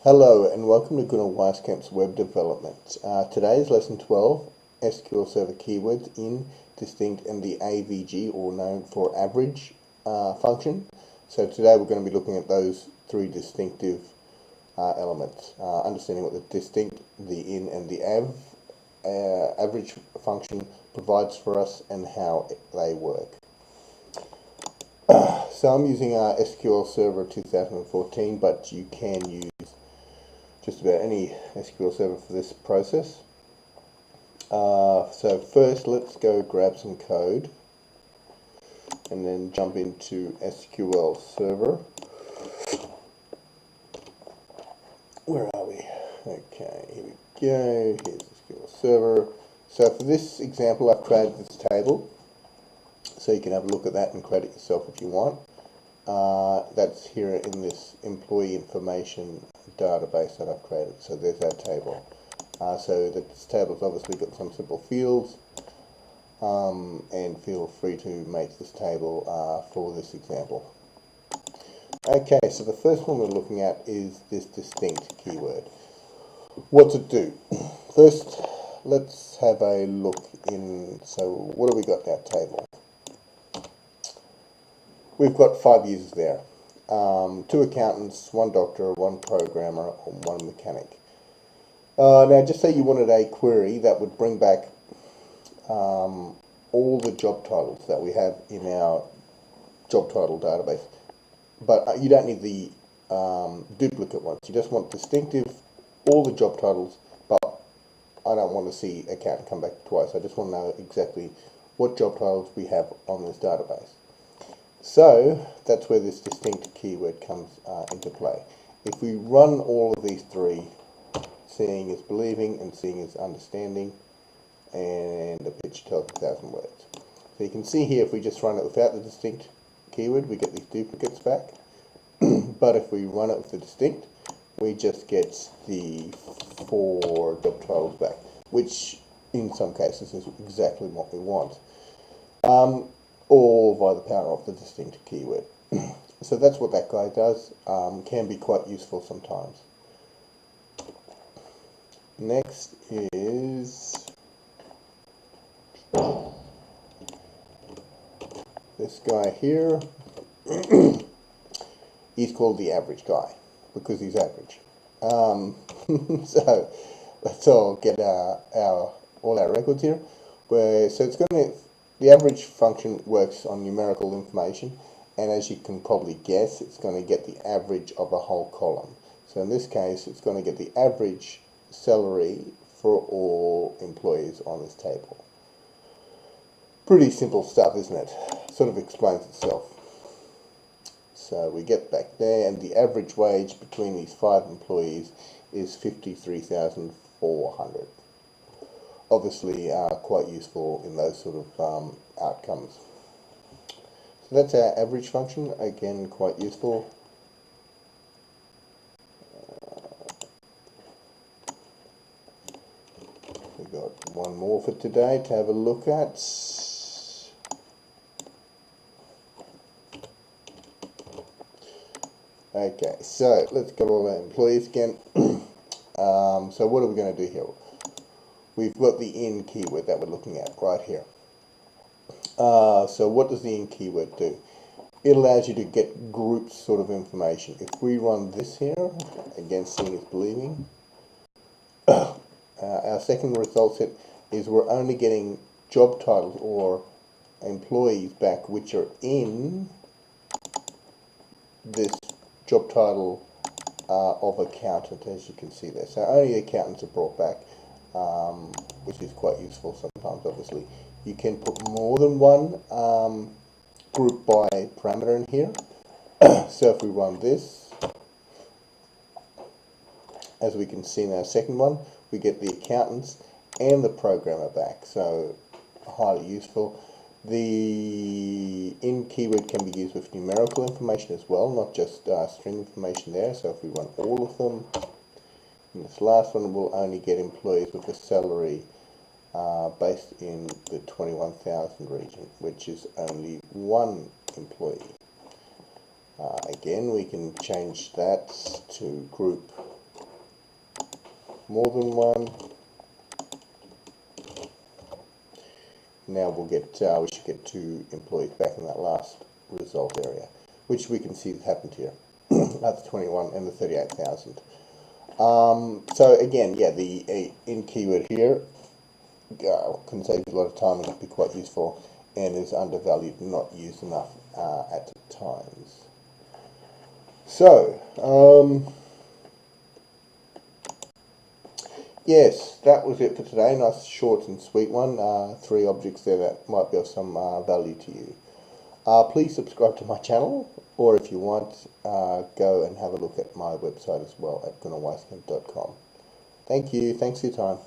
Hello and welcome to Gunnar Weiskamp's Web Development. Today is Lesson 12, SQL Server Keywords in, distinct, and the AVG, or known for average, function. So today we're going to be looking at those three distinctive elements, understanding what the distinct, the in, and the average function provides for us and how they work. So I'm using SQL Server 2014, but you can use just about any SQL Server for this process. So first let's go grab some code and then jump into SQL Server. Where are we? Okay, here we go. Here's SQL Server. So for this example I've created this table, so you can have a look at that and create it yourself if you want. That's here in this employee information database that I've created. So there's our table. So this table's obviously got some simple fields, and feel free to make this table for this example. Okay, so the first one we're looking at is this distinct keyword. What's it do? First, let's have a look in. So what have we got in our table? We've got 5 users there. 2 accountants, 1 doctor, 1 programmer, and 1 mechanic. Now just say you wanted a query that would bring back all the job titles that we have in our job title database. But you don't need the duplicate ones. You just want distinctive, all the job titles, but I don't want to see accountant come back twice. I just want to know exactly what job titles we have on this database. So that's where this distinct keyword comes into play. If we run all of these three, seeing is believing and seeing is understanding, and the picture tells 1,000 words. So you can see here, if we just run it without the distinct keyword, we get these duplicates back. But if we run it with the distinct, we just get the 4 job titles back, which in some cases is exactly what we want. Or by the power of the distinct keyword. So that's what that guy does. Can be quite useful sometimes. Next is this guy here. He's called the average guy because he's average. So let's all get all our records here. So it's going to. The average function works on numerical information, and as you can probably guess, it's going to get the average of a whole column. So in this case, it's going to get the average salary for all employees on this table. Pretty simple stuff, isn't it? Sort of explains itself. So we get back there, and the average wage between these 5 employees is 53,400. Obviously quite useful in those sort of outcomes. So that's our average function, again quite useful. We've got one more for today to have a look at. Okay, so let's go all our employees again. So what are we going to do here? We've got the in keyword that we're looking at right here. So what does the in keyword do? It allows you to get group sort of information. If we run this here, again seeing is believing, our second result set is we're only getting job titles or employees back which are in this job title of accountant, as you can see there. So only accountants are brought back. Which is quite useful sometimes. Obviously you can put more than one group by parameter in here. So if we run this, as we can see in our second one, we get the accountants and the programmer back, so highly useful. The in keyword can be used with numerical information as well, not just string information there. So if we run all of them, in this last one, we'll only get employees with a salary based in the 21,000 region, which is only 1 employee. Again, we can change that to group more than one. Now we'll get, we should get 2 employees back in that last result area, which we can see has happened here at the 21 and the 38,000. So again, yeah, the in keyword here can save you a lot of time and can be quite useful, and is undervalued, not used enough at times. So, yes, that was it for today. Nice, short and sweet one. 3 objects there that might be of some value to you. Please subscribe to my channel, or if you want, go and have a look at my website as well at gunnarweiskamp.com. Thank you. Thanks for your time.